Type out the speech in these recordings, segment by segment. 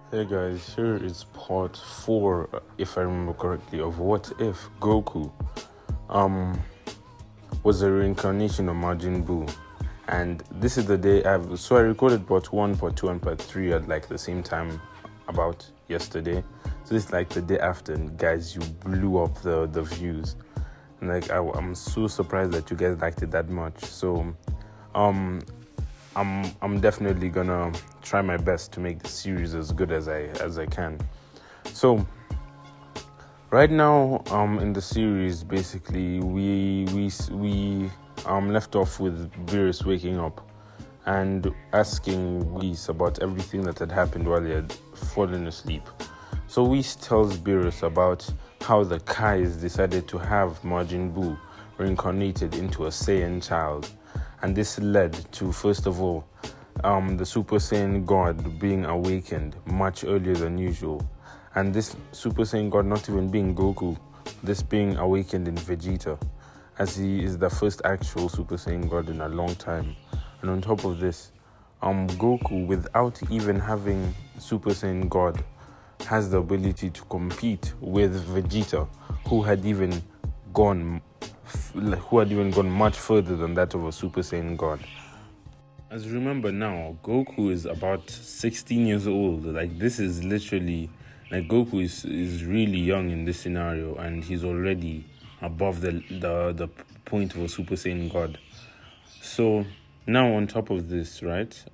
Hey guys, here is part 4, if I remember correctly, of What If Goku was a reincarnation of Majin Buu. And this is the day I recorded part 1, part 2, and part 3 at like the same time about yesterday. So this is like the day after, and guys, you blew up the views. And like I'm so surprised that you guys liked it that much. So I'm definitely gonna try my best to make the series as good as I can. So right now in the series, basically we left off with Beerus waking up and asking Whis about everything that had happened while he had fallen asleep. So Whis tells Beerus about how the Kais decided to have Majin Buu reincarnated into a Saiyan child. And this led to, first of all, the Super Saiyan God being awakened much earlier than usual. And this Super Saiyan God not even being Goku, this being awakened in Vegeta, as he is the first actual Super Saiyan God in a long time. And on top of this, Goku, without even having Super Saiyan God, has the ability to compete with Vegeta, who had even gone much further than that of a Super Saiyan God. As you remember now, Goku is about 16 years old. Like, this is literally, like, Goku is really young in this scenario, and he's already above the point of a Super Saiyan God. So now on top of this, right,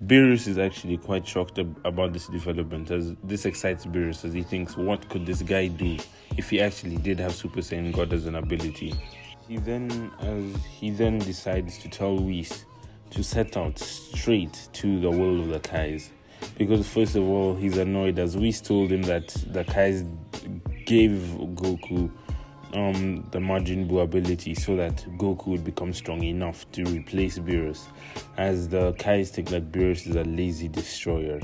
Beerus is actually quite shocked about this development, as this excites Beerus, as he thinks, what could this guy do if he actually did have Super Saiyan God as an ability? He then decides to tell Whis to set out straight to the world of the Kais, because first of all, he's annoyed, as Whis told him that the Kais gave Goku the Majin Buu ability so that Goku would become strong enough to replace Beerus, as the Kais think that Beerus is a lazy destroyer.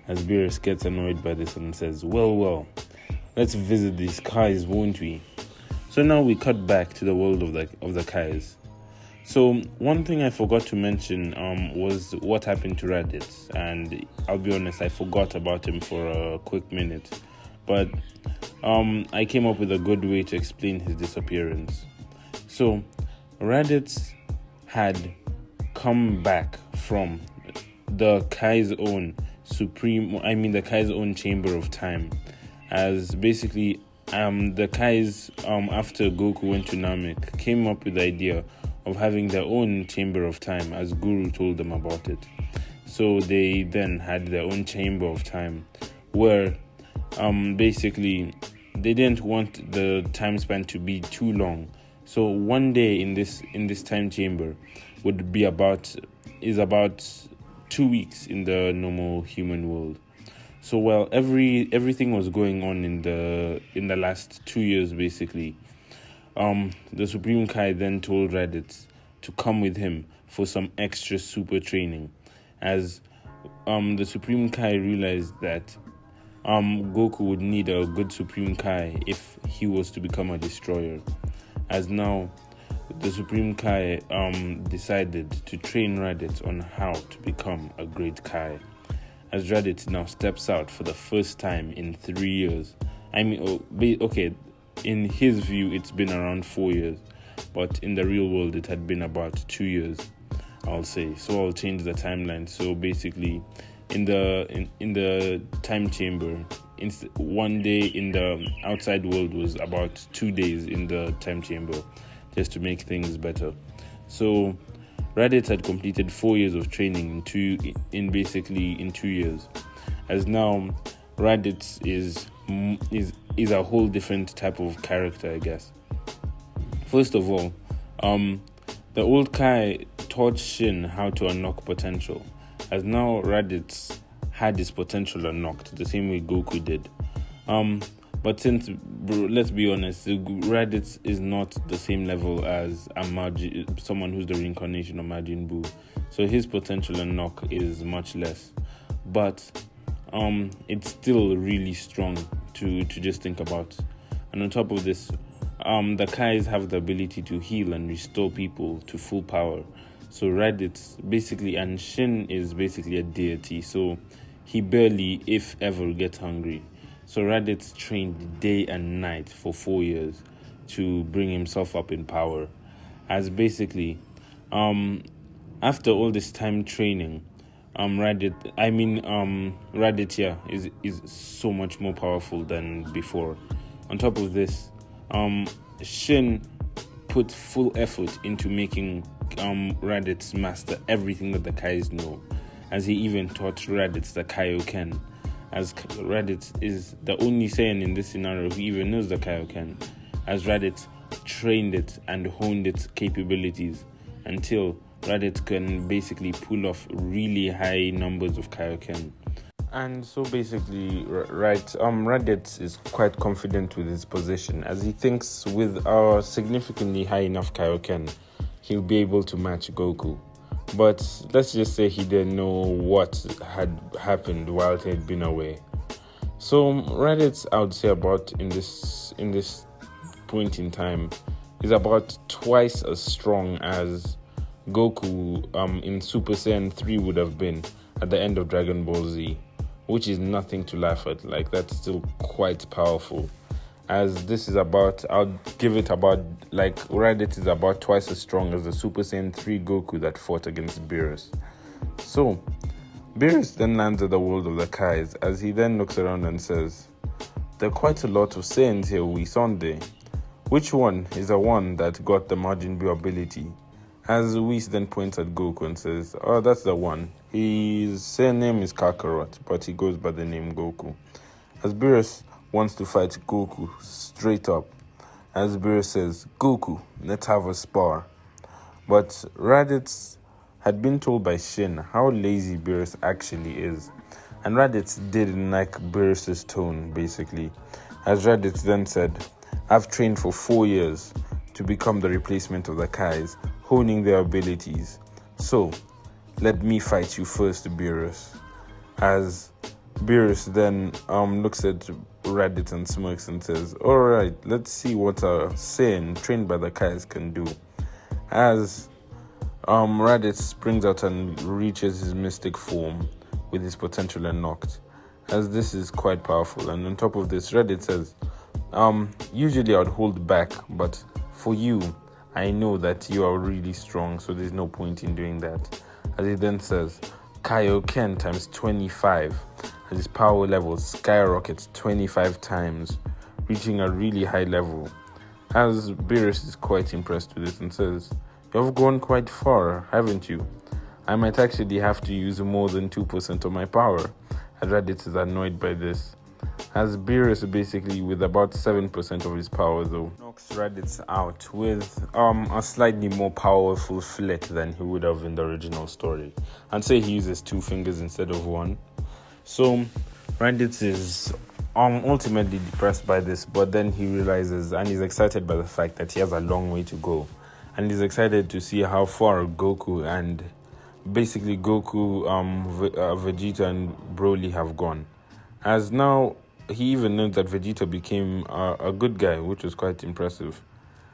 As Beerus gets annoyed by this and says, well, let's visit these Kais, won't we? So now we cut back to the world of the Kais. So one thing I forgot to mention was what happened to Raditz, and I'll be honest, I forgot about him for a quick minute, but I came up with a good way to explain his disappearance. So Raditz had come back from the Kai's own chamber of time, as basically the Kais, after Goku went to Namek, came up with the idea of having their own chamber of time, as Guru told them about it. So they then had their own chamber of time, where basically they didn't want the time span to be too long. So one day in this time chamber is about 2 weeks in the normal human world. So while everything was going on in the last 2 years, basically, the Supreme Kai then told Raditz to come with him for some extra super training, as the Supreme Kai realized that Goku would need a good Supreme Kai if he was to become a destroyer, as now the Supreme Kai decided to train Raditz on how to become a great Kai, as Raditz now steps out for the first time in 3 years. In his view, it's been around 4 years, but in the real world, it had been about 2 years, I'll say. So I'll change the timeline. So basically, in the time chamber, 1 day in the outside world was about 2 days in the time chamber, just to make things better. So Raditz had completed 4 years of training in 2 years, as now Raditz is a whole different type of character, I guess. First of all, the old Kai taught Shin how to unlock potential, as now Raditz had his potential unlocked the same way Goku did. But let's be honest, Raditz is not the same level as someone who's the reincarnation of Majin Buu. So his potential unlock is much less. But it's still really strong to just think about. And on top of this, the Kais have the ability to heal and restore people to full power. So Raditz basically, and Shin is basically a deity. So he barely, if ever, gets hungry. So Raditz trained day and night for 4 years to bring himself up in power. As basically, after all this time training, Raditz, yeah, is so much more powerful than before. On top of this, Shin put full effort into making Raditz master everything that the Kais know, as he even taught Raditz the Kaioken, as Raditz is the only Saiyan in this scenario who even knows the Kaioken, as Raditz trained it and honed its capabilities until Raditz can basically pull off really high numbers of Kaioken. And so basically, Raditz is quite confident with his position, as he thinks with a significantly high enough Kaioken, he'll be able to match Goku. But let's just say he didn't know what had happened while he had been away. So Raditz, I would say, about in this point in time, is about twice as strong as Goku in Super Saiyan 3 would have been at the end of Dragon Ball Z, which is nothing to laugh at. Like, that's still quite powerful. As this is about, I'll give it about, like, Raditz is about twice as strong as the Super Saiyan 3 Goku that fought against Beerus. So, Beerus then lands at the world of the Kais, as he then looks around and says, "There are quite a lot of Saiyans here, Whis, aren't they? Which one is the one that got the Majin Buu ability?" As Whis then points at Goku and says, "Oh, that's the one. His Saiyan name is Kakarot, but he goes by the name Goku." As Beerus wants to fight Goku straight up, as Beerus says, "Goku, let's have a spar." But Raditz had been told by Shin how lazy Beerus actually is, and Raditz didn't like Beerus' tone, basically. As Raditz then said, "I've trained for 4 years to become the replacement of the Kais, honing their abilities. So, let me fight you first, Beerus." As Beerus then looks at Raditz and smirks and says, "Alright, let's see what a Saiyan trained by the Kais can do." As Raditz springs out and reaches his mystic form with his potential unlocked, as this is quite powerful. And on top of this, Raditz says, "Usually I'd hold back, but for you, I know that you are really strong, so there's no point in doing that." As he then says, "Kaioken times 25, as his power level skyrockets 25 times, reaching a really high level. As Beerus is quite impressed with it and says, "You've gone quite far, haven't you? I might actually have to use more than 2% of my power." As Raditz is annoyed by this, as Beerus basically with about 7% of his power though knocks Raditz out with a slightly more powerful flick than he would have in the original story, and say he uses 2 fingers instead of 1. So Raditz is ultimately depressed by this, but then he realizes and he's excited by the fact that he has a long way to go, and he's excited to see how far Goku and basically Vegeta and Broly have gone. As now he even knows that Vegeta became a good guy, which was quite impressive.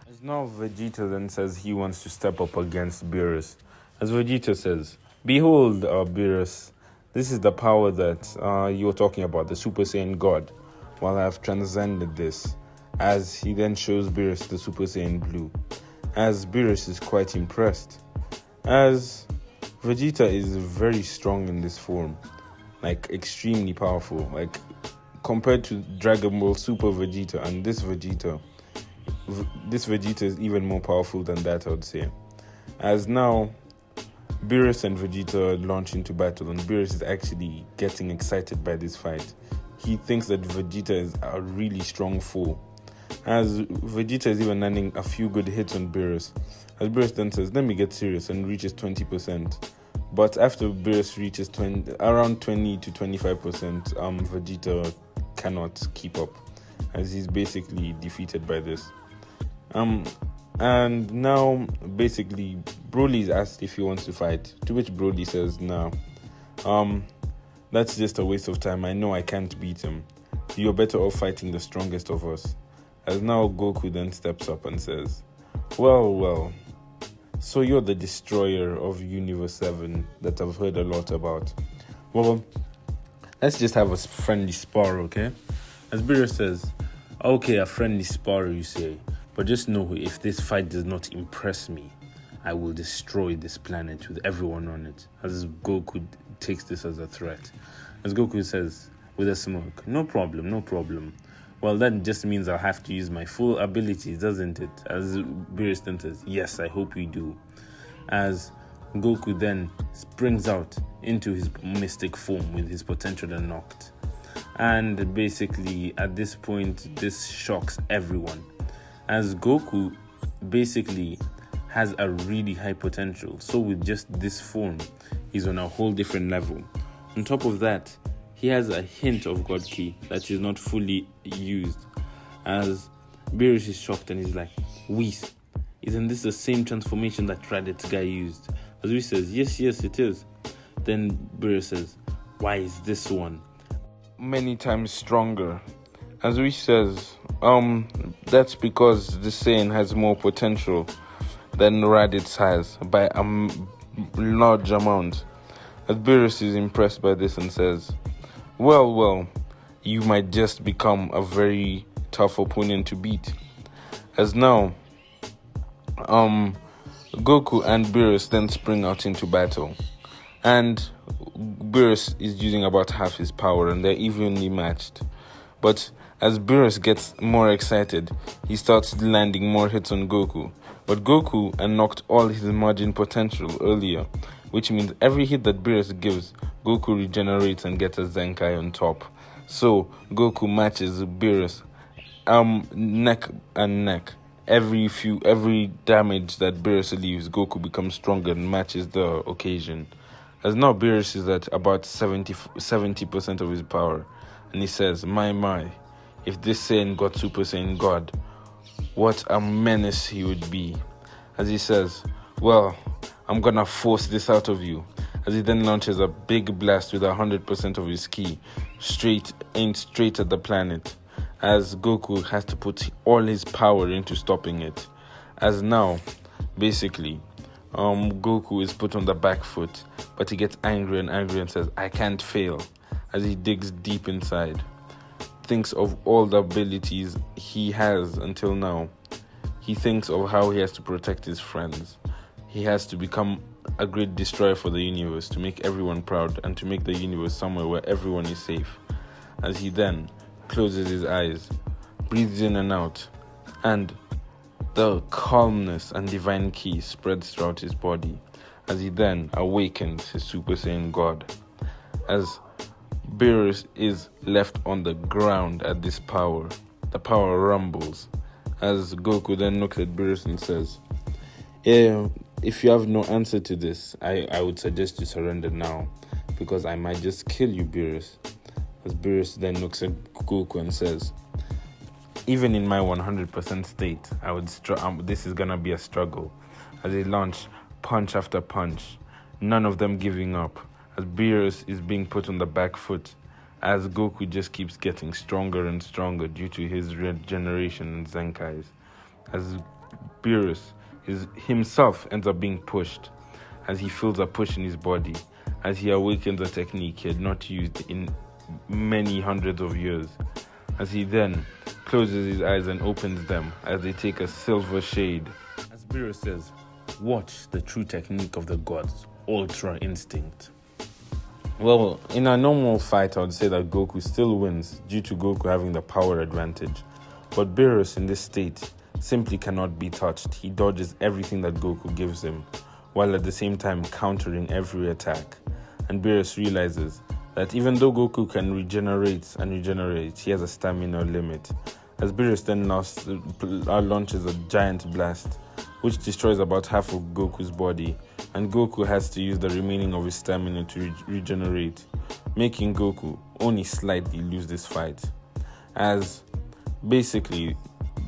As now Vegeta then says he wants to step up against Beerus. As Vegeta says, "Behold, Beerus, this is the power that you were talking about, the Super Saiyan God. While I've transcended this." As he then shows Beerus the Super Saiyan Blue. As Beerus is quite impressed. As Vegeta is very strong in this form. Like, extremely powerful. Like, compared to Dragon Ball Super Vegeta and this Vegeta is even more powerful than that, I would say. As now Beerus and Vegeta launch into battle, and Beerus is actually getting excited by this fight. He thinks that Vegeta is a really strong foe. As Vegeta is even landing a few good hits on Beerus. As Beerus then says, "Let me get serious," and reaches 20%. But after Beerus reaches around 20 to 25%, Vegeta cannot keep up, as he's basically defeated by this. And now basically Broly is asked if he wants to fight, to which Broly says, "No, that's just a waste of time. I know I can't beat him. You're better off fighting the strongest of us." As now Goku then steps up and says, Well, so you're the destroyer of Universe 7 that I've heard a lot about. Well, let's just have a friendly spar, okay? As Beerus says, okay, a friendly spar, you say, but just know if this fight does not impress me, I will destroy this planet with everyone on it. As Goku takes this as a threat. As Goku says, with a smirk, no problem. Well, that just means I'll have to use my full abilities, doesn't it? As Beerus then says, yes, I hope you do. As Goku then springs out into his mystic form with his potential unlocked. And basically, at this point, this shocks everyone. As Goku basically has a really high potential. So with just this form, he's on a whole different level. On top of that, he has a hint of God Ki that is not fully used. As Beerus is shocked and he's like, Whis, isn't this the same transformation that Raditz guy used? As Whis says, yes, it is. Then Beerus says, why is this one many times stronger? As Whis says, that's because the Saiyan has more potential than Raditz has by a large amount. As Beerus is impressed by this and says, well, you might just become a very tough opponent to beat. As now, Goku and Beerus then spring out into battle. And Beerus is using about half his power and they're evenly matched. But as Beerus gets more excited, he starts landing more hits on Goku. But Goku unlocked all his Majin potential earlier, which means every hit that Beerus gives, Goku regenerates and gets a Zenkai on top. So Goku matches Beerus neck and neck. Every damage that Beerus leaves, Goku becomes stronger and matches the occasion. As now Beerus is at about 70% of his power, and he says, my, if this Saiyan got Super Saiyan God, what a menace he would be. As he says, well, I'm gonna force this out of you. As he then launches a big blast with 100% of his ki, aimed straight at the planet. As Goku has to put all his power into stopping it. As now, basically, Goku is put on the back foot, but he gets angry and says, I can't fail. As he digs deep inside, thinks of all the abilities he has until now. He thinks of how he has to protect his friends. He has to become a great destroyer for the universe, to make everyone proud and to make the universe somewhere where everyone is safe. As he then closes his eyes, breathes in and out, and the calmness and divine ki spreads throughout his body, as he then awakens his Super Saiyan God. As Beerus is left on the ground at this power, the power rumbles, as Goku then looks at Beerus and says, if you have no answer to this, I would suggest you surrender now, because I might just kill you, Beerus. As Beerus then looks at Goku and says, even in my 100% state, I would this is gonna be a struggle. As they launch punch after punch, none of them giving up. As Beerus is being put on the back foot, as Goku just keeps getting stronger and stronger due to his regeneration and Zenkais. As Beerus himself ends up being pushed, as he feels a push in his body, as he awakens a technique he had not used in many hundreds of years. As he then closes his eyes and opens them as they take a silver shade. As Beerus says, watch the true technique of the gods, Ultra Instinct. Well, in a normal fight, I would say that Goku still wins due to Goku having the power advantage. But Beerus in this state simply cannot be touched. He dodges everything that Goku gives him, while at the same time countering every attack. And Beerus realizes that even though Goku can regenerate, he has a stamina limit. As Beerus then launches a giant blast, which destroys about half of Goku's body, and Goku has to use the remaining of his stamina to regenerate, making Goku only slightly lose this fight. As basically,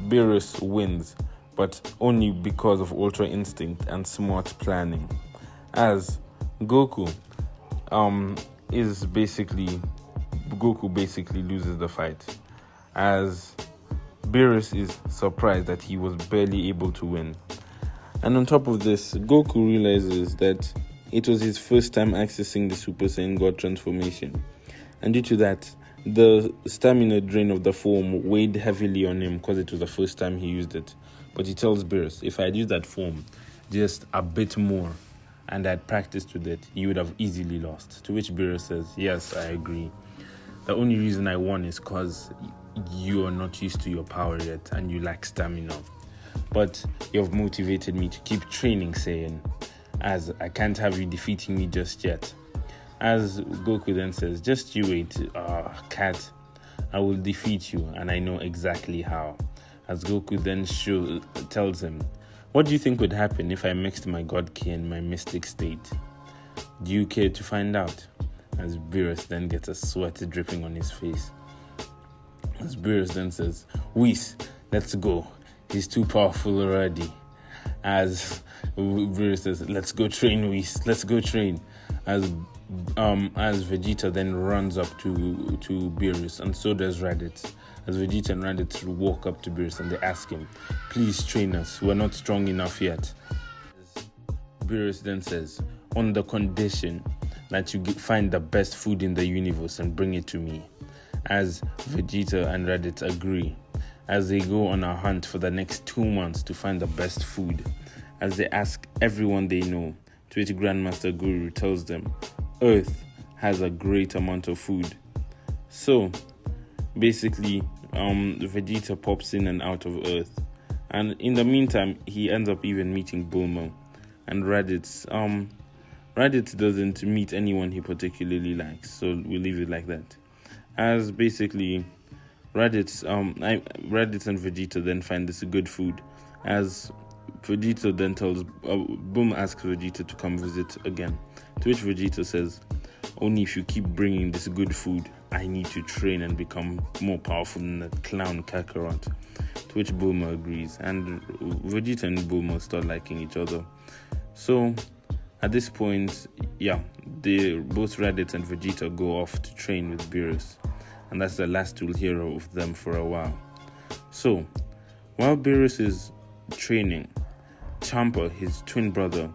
Beerus wins, but only because of Ultra Instinct and smart planning. As Goku basically loses the fight, as Beerus is surprised that he was barely able to win. And on top of this, Goku realizes that it was his first time accessing the Super Saiyan God transformation, And due to that, the stamina drain of the form weighed heavily on him because it was the first time he used it. But he tells Beerus, if I had used that form just a bit more and I'd practiced with it, you would have easily lost. To which Beerus says, yes, I agree. The only reason I won is because you are not used to your power yet and you lack stamina. But you have motivated me to keep training, saying, as I can't have you defeating me just yet. As Goku then says, just you wait, cat, I will defeat you and I know exactly how. As Goku then tells him, what do you think would happen if I mixed my God Ki and my mystic state? Do you care to find out? As Beerus then gets a sweat dripping on his face. As Beerus then says, Whis, let's go. He's too powerful already. As Beerus says, let's go train, Whis. Let's go train. As Vegeta then runs up to Beerus, and so does Raditz. As Vegeta and Raditz walk up to Beerus and they ask him, please train us. We're not strong enough yet. Beerus then says, on the condition that you find the best food in the universe and bring it to me. As Vegeta and Raditz agree, as they go on a hunt for the next 2 months to find the best food, as they ask everyone they know, to which Grandmaster Guru tells them, Earth has a great amount of food. So, basically, Vegeta pops in and out of Earth. And in the meantime, he ends up even meeting Bulma. And Raditz doesn't meet anyone he particularly likes, so we'll leave it like that. As basically, Raditz and Vegeta then find this good food. As Vegeta then tells Bulma asks Vegeta to come visit again. To which Vegeta says, only if you keep bringing this good food, I need to train and become more powerful than that clown Kakarot. To which Bulma agrees, and Vegeta and Bulma start liking each other. So at this point, both Raditz and Vegeta go off to train with Beerus, and that's the last we'll hear of them for a while. So while Beerus is training, Champa, his twin brother,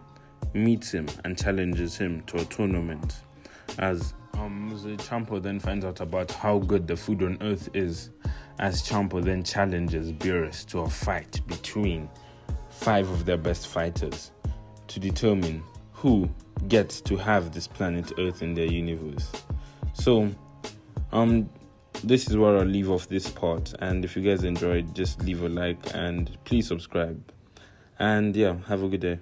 meets him and challenges him to a tournament. As Champa then finds out about how good the food on Earth is, as Champa then challenges Beerus to a fight between 5 of their best fighters to determine who gets to have this planet Earth in their universe. So, this is where I'll leave off this part, and if you guys enjoyed, just leave a like and please subscribe. And have a good day.